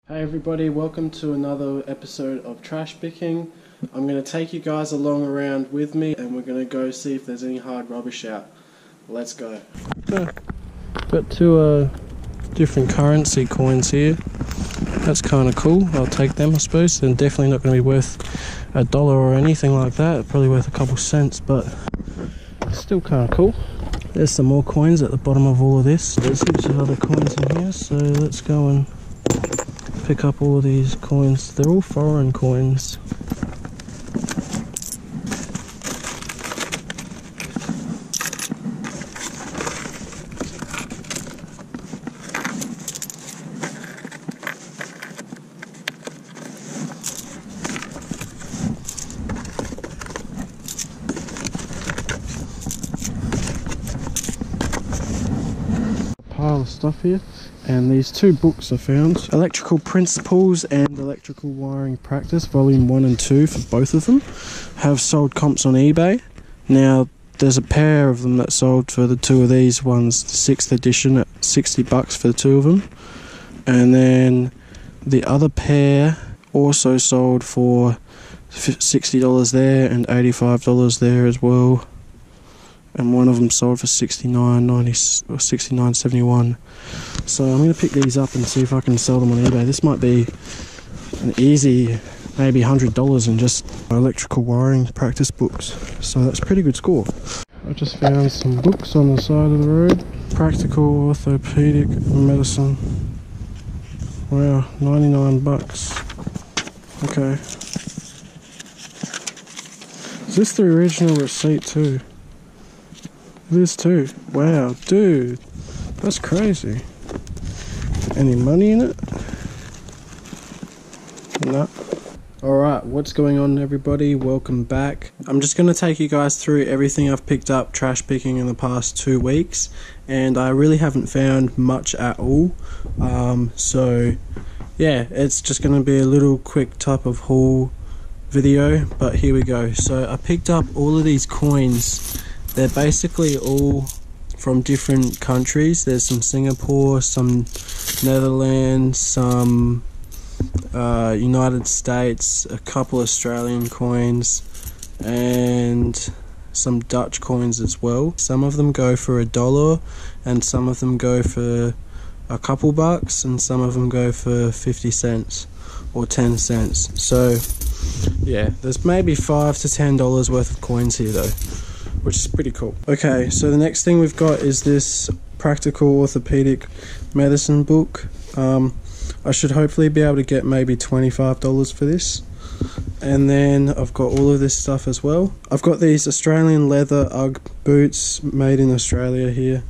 Hey everybody, welcome to another episode of Trash Picking. I'm going to take you guys along around with me and we're going to go see if there's any hard rubbish out. Let's go. Got two different currency coins here. That's kind of cool. I'll take them, I suppose. They're definitely not going to be worth $1 or anything like that. Probably worth a couple cents, but still kind of cool. There's some more coins at the bottom of all of this. There's heaps of other coins in here, so let's go and pick up all of these coins. They're all foreign coins. Pile of stuff here. And these two books I found, Electrical Principles and Electrical Wiring Practice, volume 1 and 2 for both of them, have sold comps on eBay. Now there's a pair of them that sold for the two of these ones, the 6th edition at $60 for the two of them. And then the other pair also sold for $60 there and $85 there as well. And one of them sold for $69.90 or $69.71. So I'm going to pick these up and see if I can sell them on eBay. This might be an easy, maybe $100 in just electrical wiring practice books. So that's a pretty good score. I just found some books on the side of the road. Practical Orthopedic Medicine. Wow, $99. Okay. Is this the original receipt too? It is too. Wow, dude, that's crazy. Any money in it? No. Alright, what's going on everybody? Welcome back. I'm just going to take you guys through everything I've picked up trash picking in the past 2 weeks, and I really haven't found much at all. So yeah, it's just going to be a little quick type of haul video, but here we go. So I picked up all of these coins. They're basically all from different countries. There's some Singapore, some Netherlands, some United States, a couple Australian coins, and some Dutch coins as well. Some of them go for $1, and some of them go for a couple bucks, and some of them go for 50 cents or 10 cents. So yeah, there's maybe $5 to $10 worth of coins here though, which is pretty cool. Okay, so the next thing we've got is this Practical Orthopedic Medicine book. I should hopefully be able to get maybe $25 for this. And then I've got all of this stuff as well. I've got these Australian leather UGG boots made in Australia here.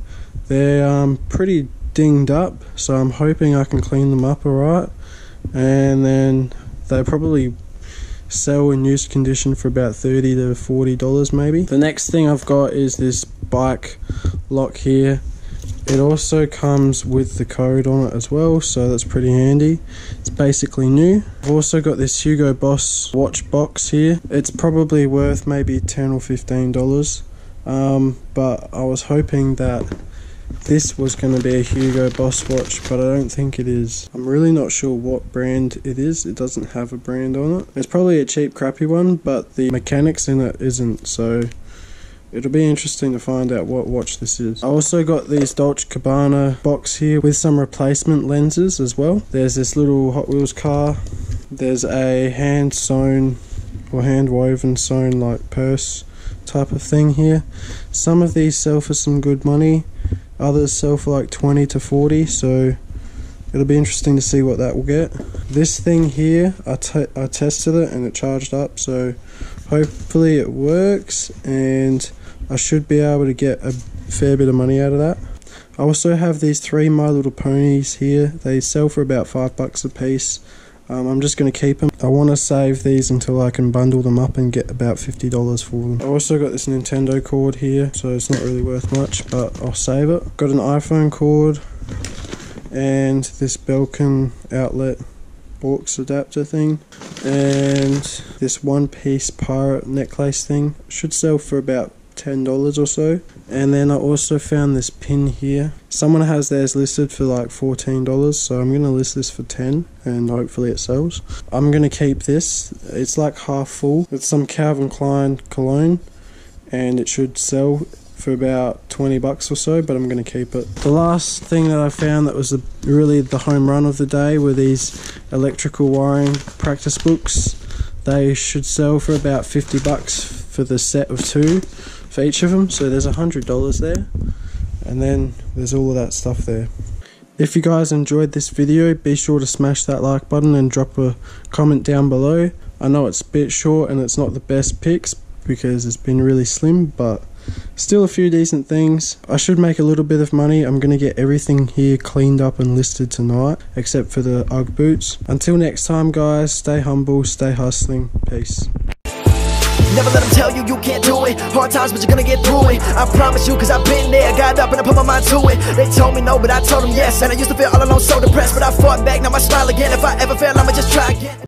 They're pretty dinged up, so I'm hoping I can clean them up alright. And then they probably sell in used condition for about $30 to $40 maybe. The next thing I've got is this bike lock here. It also comes with the code on it as well, so that's pretty handy. It's basically new. I've also got this Hugo Boss watch box here. It's probably worth maybe $10 or $15, but I was hoping that this was going to be a Hugo Boss watch, but I don't think it is. I'm really not sure what brand it is. It doesn't have a brand on it. It's probably a cheap crappy one, but the mechanics in it isn't, so it'll be interesting to find out what watch this is. I also got these Dolce & Gabbana box here with some replacement lenses as well. There's this little Hot Wheels car. There's a hand sewn or hand woven sewn like purse type of thing here. Some of these sell for some good money. Others sell for like 20 to 40, so it'll be interesting to see what that will get. This thing here, I tested it and it charged up, so hopefully it works and I should be able to get a fair bit of money out of that. I also have these 3 My Little Ponies here. They sell for about $5 a piece. I'm just going to keep them. I want to save these until I can bundle them up and get about $50 for them. I also got this Nintendo cord here, so it's not really worth much, but I'll save it. Got an iPhone cord and this Belkin outlet aux adapter thing, and this one-piece pirate necklace thing. Should sell for about $10 or so. And then I also found this pin here. Someone has theirs listed for like $14, so I'm gonna list this for 10 and hopefully it sells. I'm gonna keep this. It's like half full. It's some Calvin Klein cologne and it should sell for about 20 bucks or so, but I'm going to keep it. The last thing that I found that was really the home run of the day were these electrical wiring practice books. They should sell for about 50 bucks for the set of 2 for each of them, so there's $100 there, and then there's all of that stuff there. If you guys enjoyed this video, be sure to smash that like button and drop a comment down below. I know it's a bit short and it's not the best picks because it's been really slim, but still a few decent things. I should make a little bit of money. I'm going to get everything here cleaned up and listed tonight, except for the UGG boots. Until next time guys, stay humble, stay hustling. Peace. Never let them tell you you can't do it. Hard times, but you're gonna get through it. I promise you, cause I've been there. Got up and I put my mind to it. They told me no, but I told them yes. And I used to feel all alone, so depressed, but I fought back, now I smile again. If I ever fail, I'ma just try again.